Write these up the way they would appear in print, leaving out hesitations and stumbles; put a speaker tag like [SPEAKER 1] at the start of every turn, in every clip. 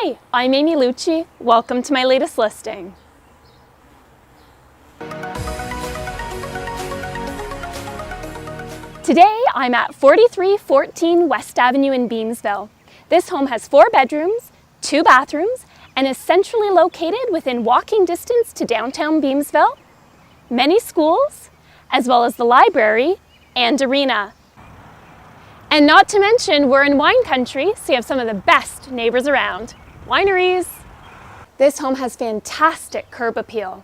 [SPEAKER 1] Hi, I'm Amy Hluchyj. Welcome to my latest listing. Today I'm at 4314 West Avenue in Beamsville. This home has 4 bedrooms, 2 bathrooms, and is centrally located within walking distance to downtown Beamsville, many schools, as well as the library and arena. And not to mention, we're in wine country, so you have some of the best neighbors around. Wineries! This home has fantastic curb appeal.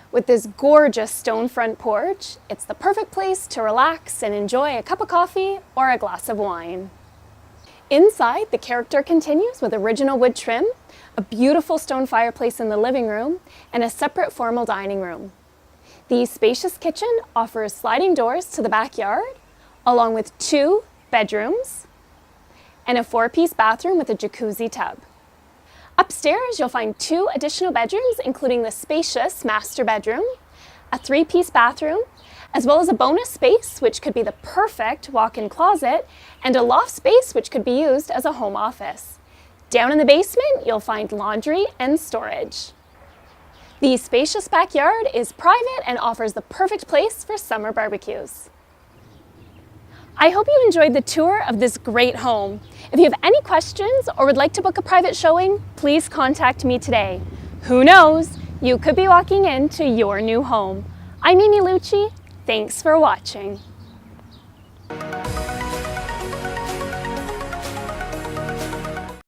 [SPEAKER 1] With this gorgeous stone front porch, it's the perfect place to relax and enjoy a cup of coffee or a glass of wine. Inside, the character continues with original wood trim, a beautiful stone fireplace in the living room, and a separate formal dining room. The spacious kitchen offers sliding doors to the backyard, along with 2 bedrooms and a 4-piece bathroom with a jacuzzi tub. Upstairs, you'll find 2 additional bedrooms, including the spacious master bedroom, a 3-piece bathroom, as well as a bonus space, which could be the perfect walk-in closet, and a loft space, which could be used as a home office. Down in the basement, you'll find laundry and storage. The spacious backyard is private and offers the perfect place for summer barbecues. I hope you enjoyed the tour of this great home. If you have any questions or would like to book a private showing, please contact me today. Who knows, you could be walking into your new home. I'm Amy Hluchyj. Thanks for watching.